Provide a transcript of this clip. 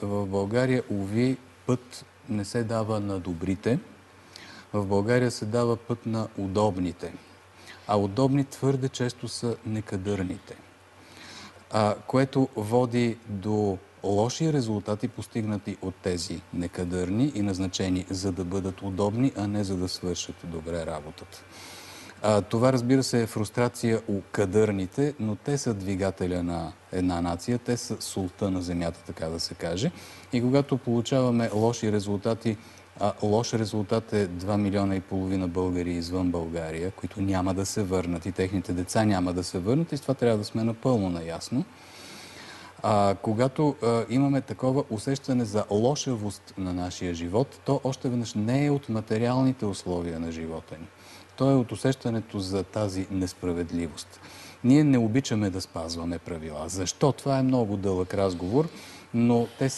в България, уви, път не се дава на добрите. В България се дава път на удобните. А удобни твърде често са некадърните. Което води до лоши резултати, постигнати от тези некадърни и назначени, за да бъдат удобни, а не за да свършат добре работата. Това, разбира се, е фрустрация у кадърните, но те са двигателя на една нация, те са солта на земята, така да се каже. И когато получаваме лоши резултати, лош резултат е 2,5 милиона българи извън България, които няма да се върнат и техните деца няма да се върнат, и с това трябва да сме напълно наясно. Когато имаме такова усещане за лошавост на нашия живот, то още веднъж не е от материалните условия на живота ни. То е от усещането за тази несправедливост. Ние не обичаме да спазваме правила. Защо? Това е много дълъг разговор, но те